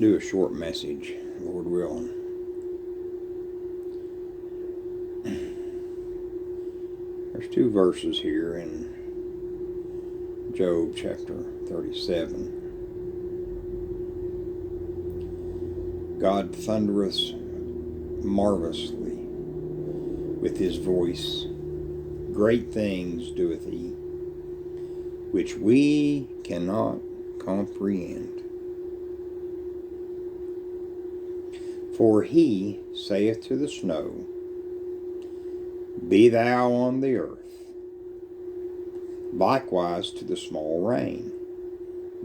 do a short message, Lord willing. There's two verses here in Job chapter 37. God thundereth marvelously with his voice. Great things doeth he, which we cannot comprehend. For he saith to the snow, Be thou on the earth. Likewise to the small rain,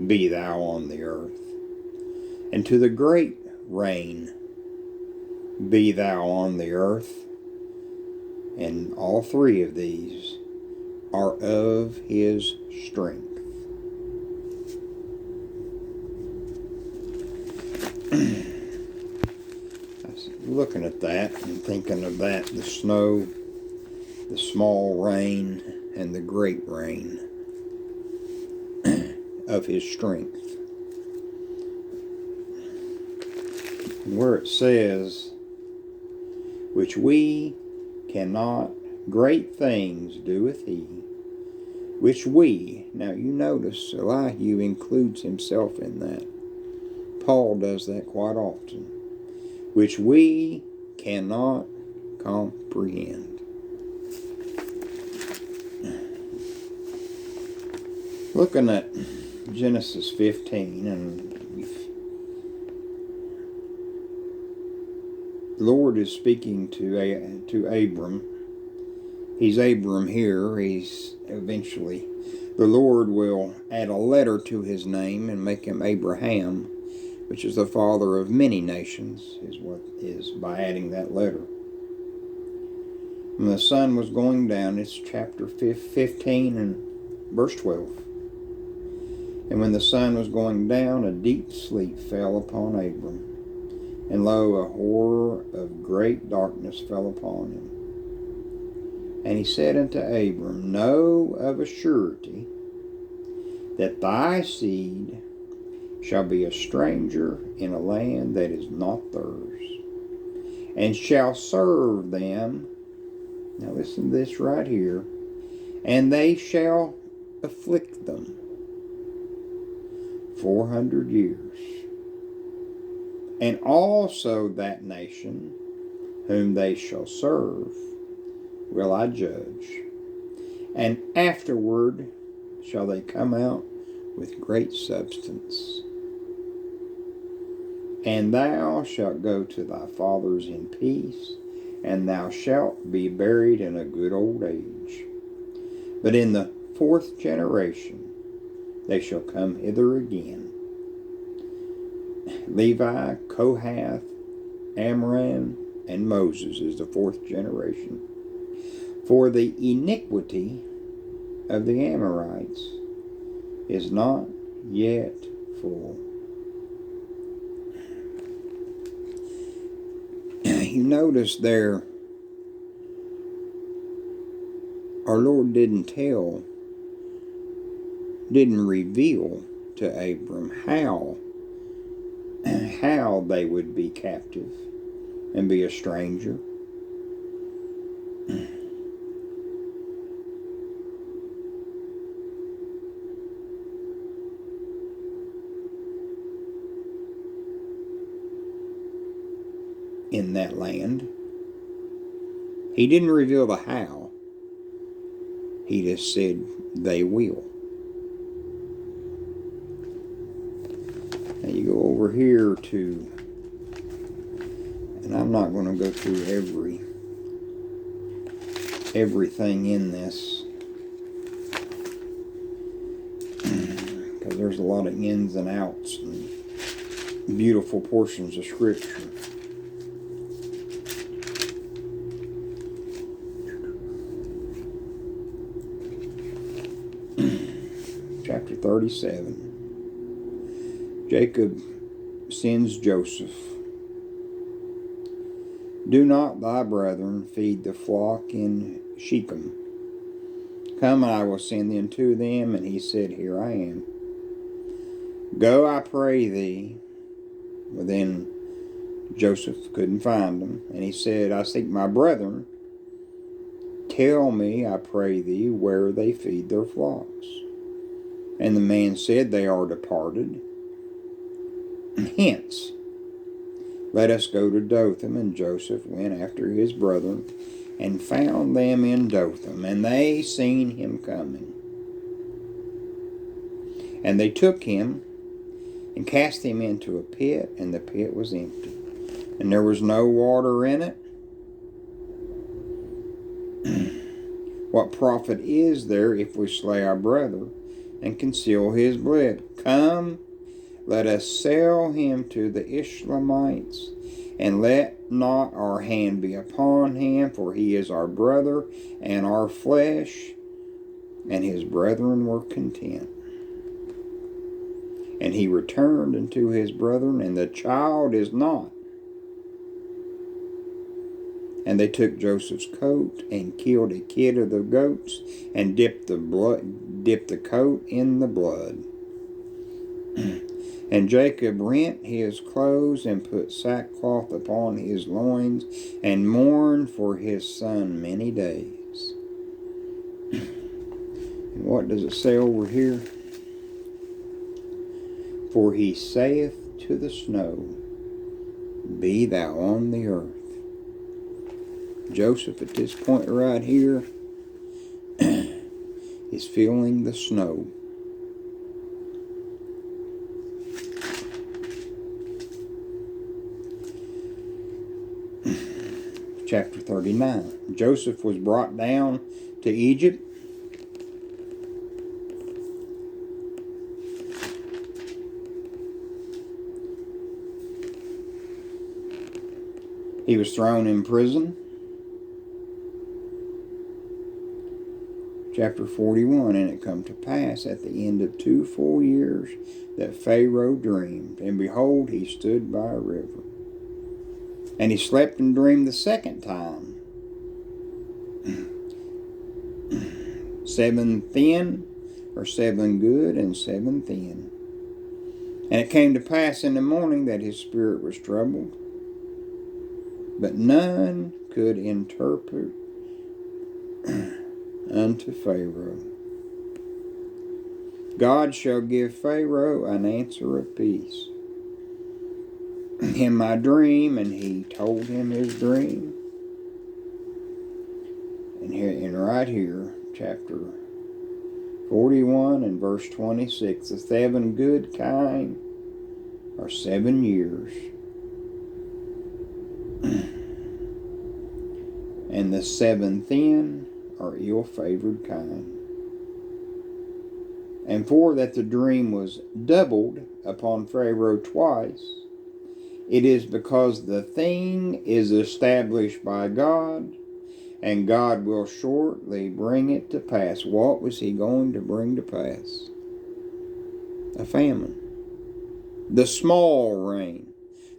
Be thou on the earth. And to the great rain, Be thou on the earth. And all three of these are of his strength. Looking at that and thinking of that, the snow, the small rain, and the great rain of his strength. Where it says, which we cannot, great things doeth he, which we, now you notice Elihu includes himself in that. Paul does that quite often. Which we cannot comprehend. Looking at Genesis 15, and the Lord is speaking to Abram. He's Abram here. He's eventually, the Lord will add a letter to his name and make him Abraham, which is the father of many nations, is what is by adding that letter. When the sun was going down, it's chapter 15 and verse 12. And when the sun was going down, a deep sleep fell upon Abram. And lo, a horror of great darkness fell upon him. And he said unto Abram, Know of a surety that thy seed shall be a stranger in a land that is not theirs, and shall serve them. Now listen to this right here. And they shall afflict them 400 years. And also that nation whom they shall serve will I judge. And afterward shall they come out with great substance. And thou shalt go to thy fathers in peace, and thou shalt be buried in a good old age. But in the fourth generation they shall come hither again. Levi, Kohath, Amram, and Moses is the fourth generation. For the iniquity of the Amorites is not yet full. You notice there, our Lord didn't reveal to Abram how they would be captive and be a stranger. In that land. He didn't reveal the how. He just said they will. Now you go over here to, and I'm not going to go through everything in this, because there's a lot of ins and outs and beautiful portions of Scripture. Chapter 37. Jacob sends Joseph. Do not thy brethren feed the flock in Shechem? Come, and I will send them to them. And he said, Here I am. Go, I pray thee, Well, then Joseph couldn't find them, and he said, I seek my brethren. Tell me, I pray thee, where they feed their flocks. And the man said, They are departed. Hence, let us go to Dothan. And Joseph went after his brethren, and found them in Dothan, and they seen him coming. And they took him, and cast him into a pit, and the pit was empty, and there was no water in it. What profit is there if we slay our brother and conceal his blood? Come, let us sell him to the Ishmaelites, and let not our hand be upon him, for he is our brother and our flesh. And his brethren were content. And he returned unto his brethren, and the child is not. And they took Joseph's coat, and killed a kid of the goats, and dipped the coat in the blood. And Jacob rent his clothes, and put sackcloth upon his loins, and mourned for his son many days. And what does it say over here? For he saith to the snow, Be thou on the earth. Joseph at this point right here is feeling the snow. Chapter 39. Joseph was brought down to Egypt. He was thrown in prison. Chapter 41. And it come to pass at the end of 2 full years that Pharaoh dreamed, and behold, he stood by a river. And he slept and dreamed the second time. 7 thin, or 7 good, and 7 thin. And it came to pass in the morning that his spirit was troubled, but none could interpret unto Pharaoh. God shall give Pharaoh an answer of peace in my dream. And he told him his dream. And right here, chapter 41 and verse 26, the 7 good kind are 7 years, and the 7 thin are ill-favored kind. And for that the dream was doubled upon Pharaoh twice, it is because the thing is established by God, and God will shortly bring it to pass. What was he going to bring to pass? A famine. The small rain.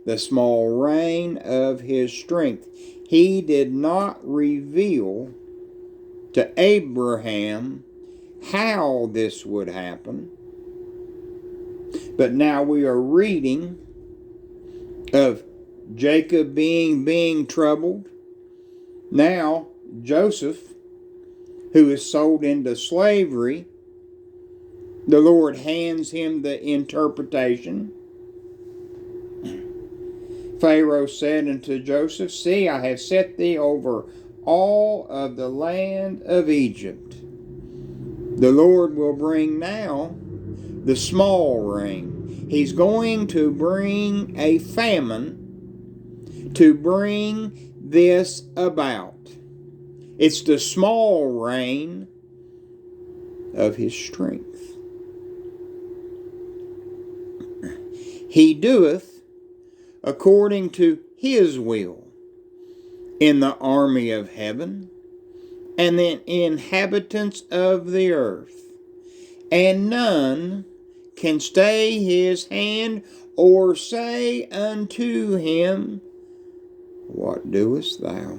The small rain of his strength. He did not reveal to Abraham how this would happen. But now we are reading of Jacob being troubled. Now Joseph, who is sold into slavery, the Lord hands him the interpretation. Pharaoh said unto Joseph, See, I have set thee over all of the land of Egypt. The Lord will bring now the small rain. He's going to bring a famine to bring this about. It's the small rain of his strength. He doeth according to his will in the army of heaven and the inhabitants of the earth, and none can stay his hand or say unto him, What doest thou?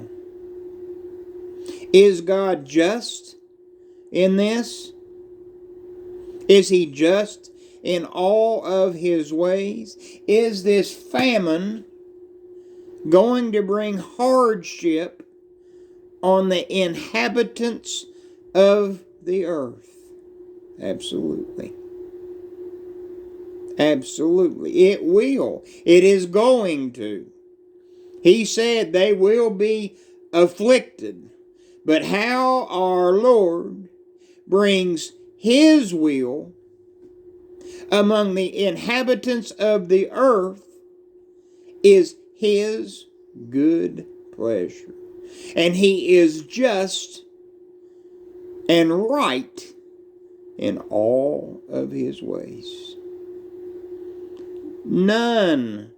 Is God just in this? Is he just in all of his ways? Is this famine going to bring hardship on the inhabitants of the earth? Absolutely. Absolutely. It will. It is going to. He said they will be afflicted. But how our Lord brings His will among the inhabitants of the earth is His good pleasure. And He is just and right in all of His ways. None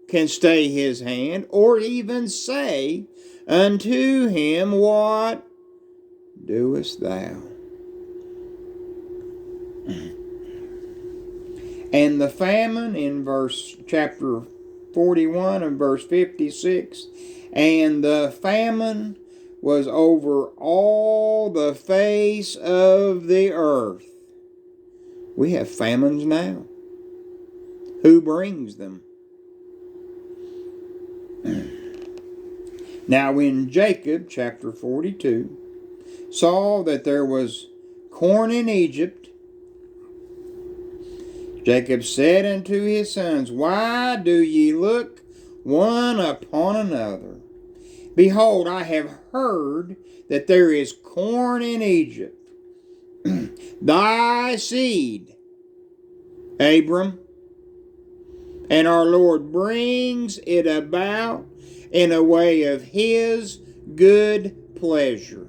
can stay His hand or even say unto Him, What doest thou? And the famine in chapter 41 and verse 56, and the famine was over all the face of the earth. We have famines now. Who brings them? Now when Jacob, chapter 42, saw that there was corn in Egypt, Jacob said unto his sons, Why do ye look one upon another? Behold, I have heard that there is corn in Egypt. Thy seed, Abram, and our Lord brings it about in a way of His good pleasure.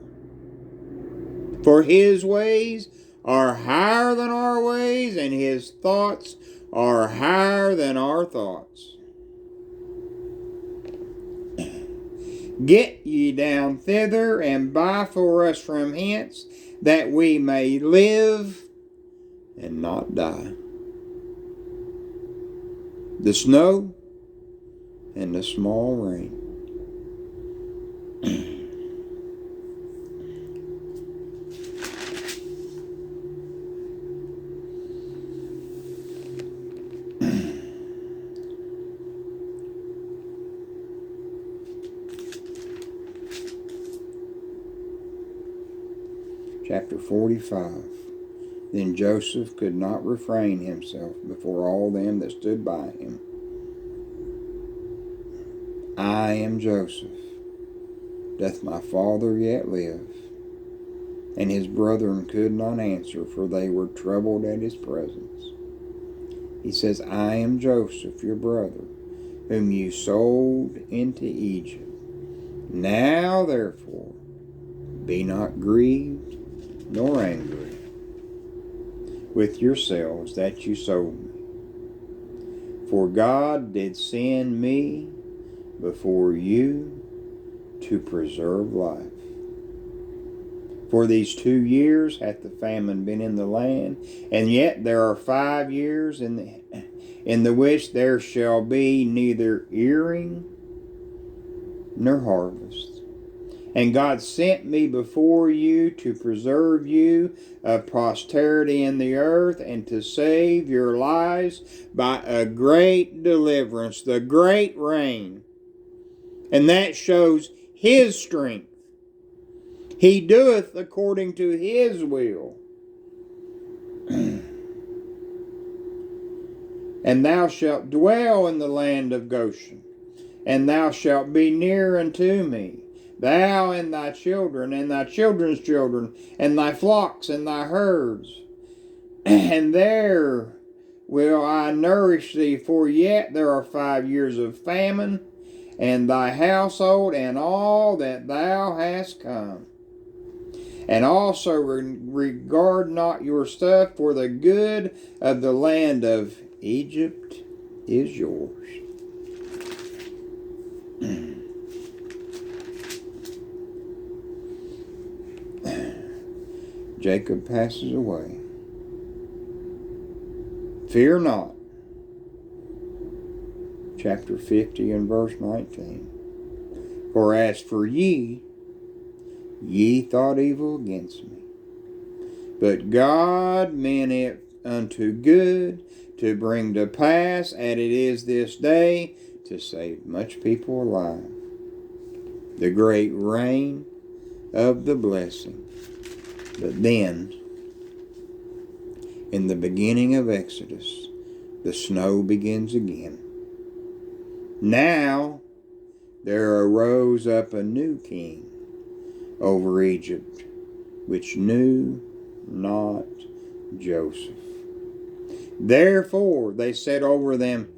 For His ways are higher than our ways, and His thoughts are higher than our thoughts. Get ye down thither, and buy for us from hence, that we may live and not die. The snow and the small rain. Chapter 45. Then Joseph could not refrain himself before all them that stood by him. I am Joseph. Doth my father yet live? And his brethren could not answer, for they were troubled at his presence. He says, I am Joseph, your brother, whom you sold into Egypt. Now therefore, be not grieved nor angry with yourselves that you sold me. For God did send me before you to preserve life. For these 2 years hath the famine been in the land, and yet there are 5 years in the which there shall be neither earing nor harvest. And God sent me before you to preserve you of posterity in the earth, and to save your lives by a great deliverance, the great rain. And that shows His strength. He doeth according to His will. And thou shalt dwell in the land of Goshen, and thou shalt be near unto me, thou and thy children, and thy children's children, and thy flocks, and thy herds. And there will I nourish thee, for yet there are 5 years of famine, and thy household, and all that thou hast come. And also regard not your stuff, for the good of the land of Egypt is yours. Jacob passes away. Fear not. Chapter 50 and verse 19. For as for ye thought evil against me, but God meant it unto good, to bring to pass, as it is this day, to save much people alive. The great rain of the blessing. But then, in the beginning of Exodus, the snow begins again. Now, there arose up a new king over Egypt, which knew not Joseph. Therefore they set over them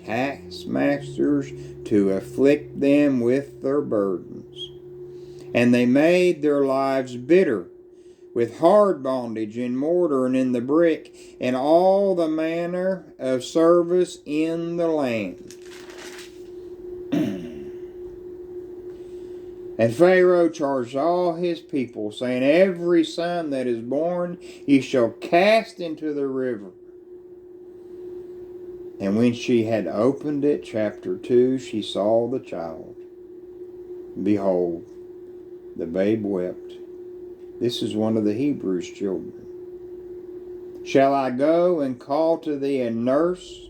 taskmasters to afflict them with their burdens. And they made their lives bitter with hard bondage in mortar and in the brick, and all the manner of service in the land. And Pharaoh charged all his people, saying, every son that is born ye shall cast into the river. And when she had opened it, chapter 2, she saw the child. Behold, the babe wept. This is one of the Hebrews' children. Shall I go and call to thee a nurse,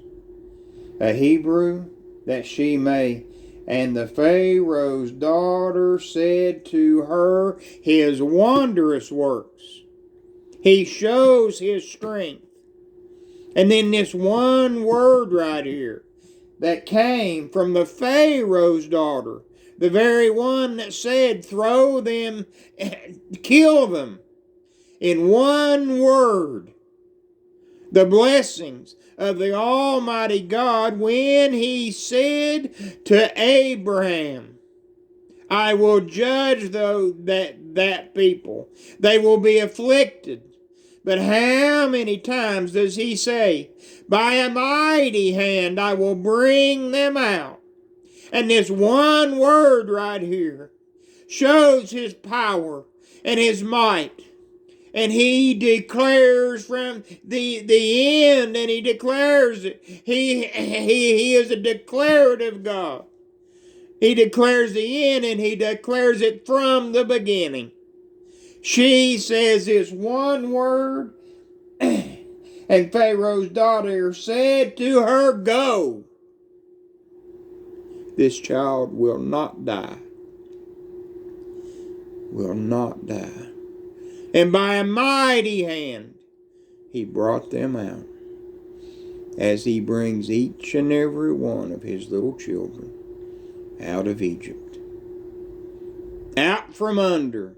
a Hebrew, that she may... And the Pharaoh's daughter said to her, his wondrous works. He shows his strength. And then this one word right here that came from the Pharaoh's daughter, the very one that said, throw them, kill them. In one word, the blessings of the Almighty God when he said to Abraham, I will judge that people. They will be afflicted. But how many times does he say, by a mighty hand I will bring them out? And this one word right here shows his power and his might. And he declares from the end, and he declares it. He is a declarative God. He declares the end, and he declares it from the beginning. She says this one word, and Pharaoh's daughter said to her, go. This child will not die. Will not die. And by a mighty hand, he brought them out, as he brings each and every one of his little children out of Egypt, out from under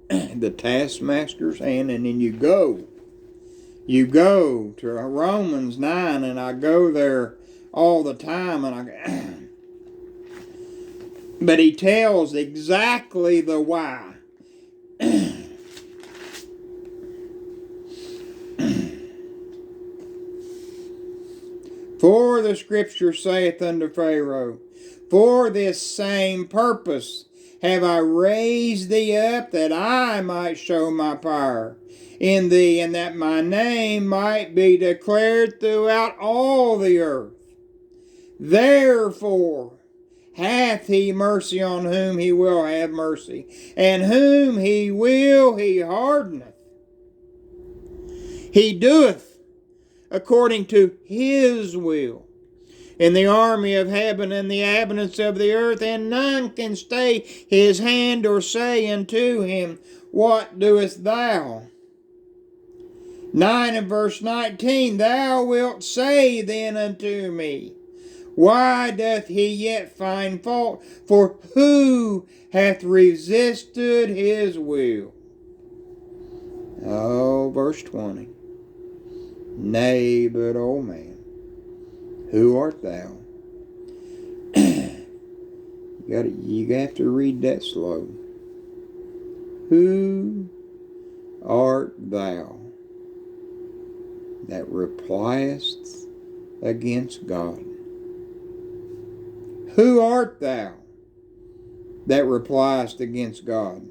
the taskmaster's hand. And then you go to Romans 9, and I go there all the time, and but he tells exactly the why. For the scripture saith unto Pharaoh, for this same purpose have I raised thee up, that I might show my power in thee, and that my name might be declared throughout all the earth. Therefore hath he mercy on whom he will have mercy, and whom he will he hardeneth. He doeth according to his will in the army of heaven and the inhabitants of the earth, and none can stay his hand or say unto him, what doest thou? 9 and verse 19, thou wilt say then unto me, why doth he yet find fault? For who hath resisted his will? Oh, verse 20. Nay, but, O man, who art thou? You have to read that slow. Who art thou that repliest against God? Who art thou that repliest against God?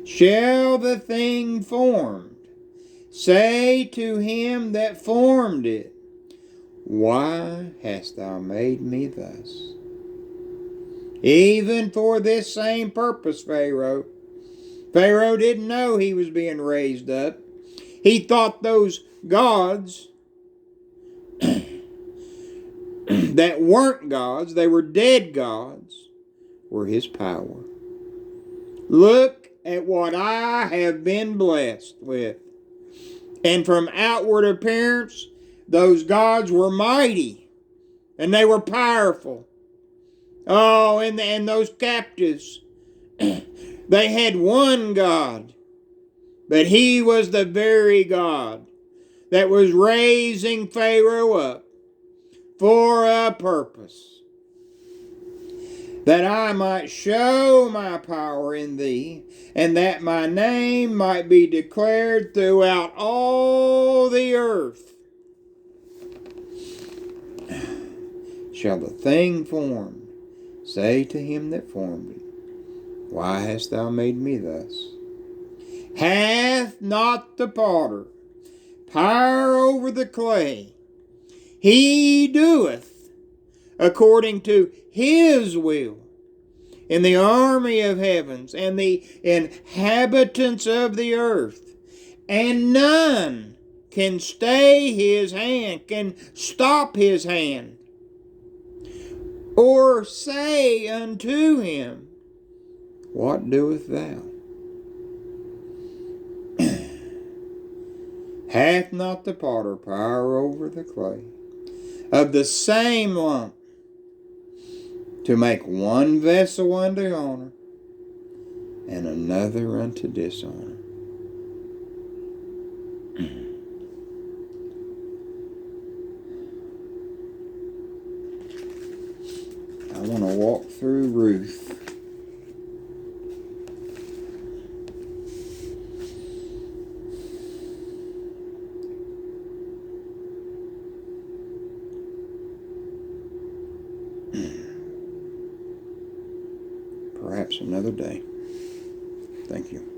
Shall the thing formed say to him that formed it, why hast thou made me thus? Even for this same purpose, Pharaoh. Pharaoh didn't know he was being raised up. He thought those gods that weren't gods, they were dead gods, were his power. Look at what I have been blessed with. And from outward appearance, those gods were mighty and they were powerful. Oh, and those captives, they had one God, but he was the very God that was raising Pharaoh up for a purpose, that I might show my power in thee, and that my name might be declared throughout all the earth. Shall the thing formed say to him that formed it, why hast thou made me thus? Hath not the potter power over the clay? He doeth according to his will in the army of heavens and the inhabitants of the earth, and none can stay his hand, can stop his hand, or say unto him, what doest thou? Hath not the potter power over the clay, of the same lump, to make one vessel unto honor, and another unto dishonor? I want to walk through Ruth. Perhaps another day. Thank you.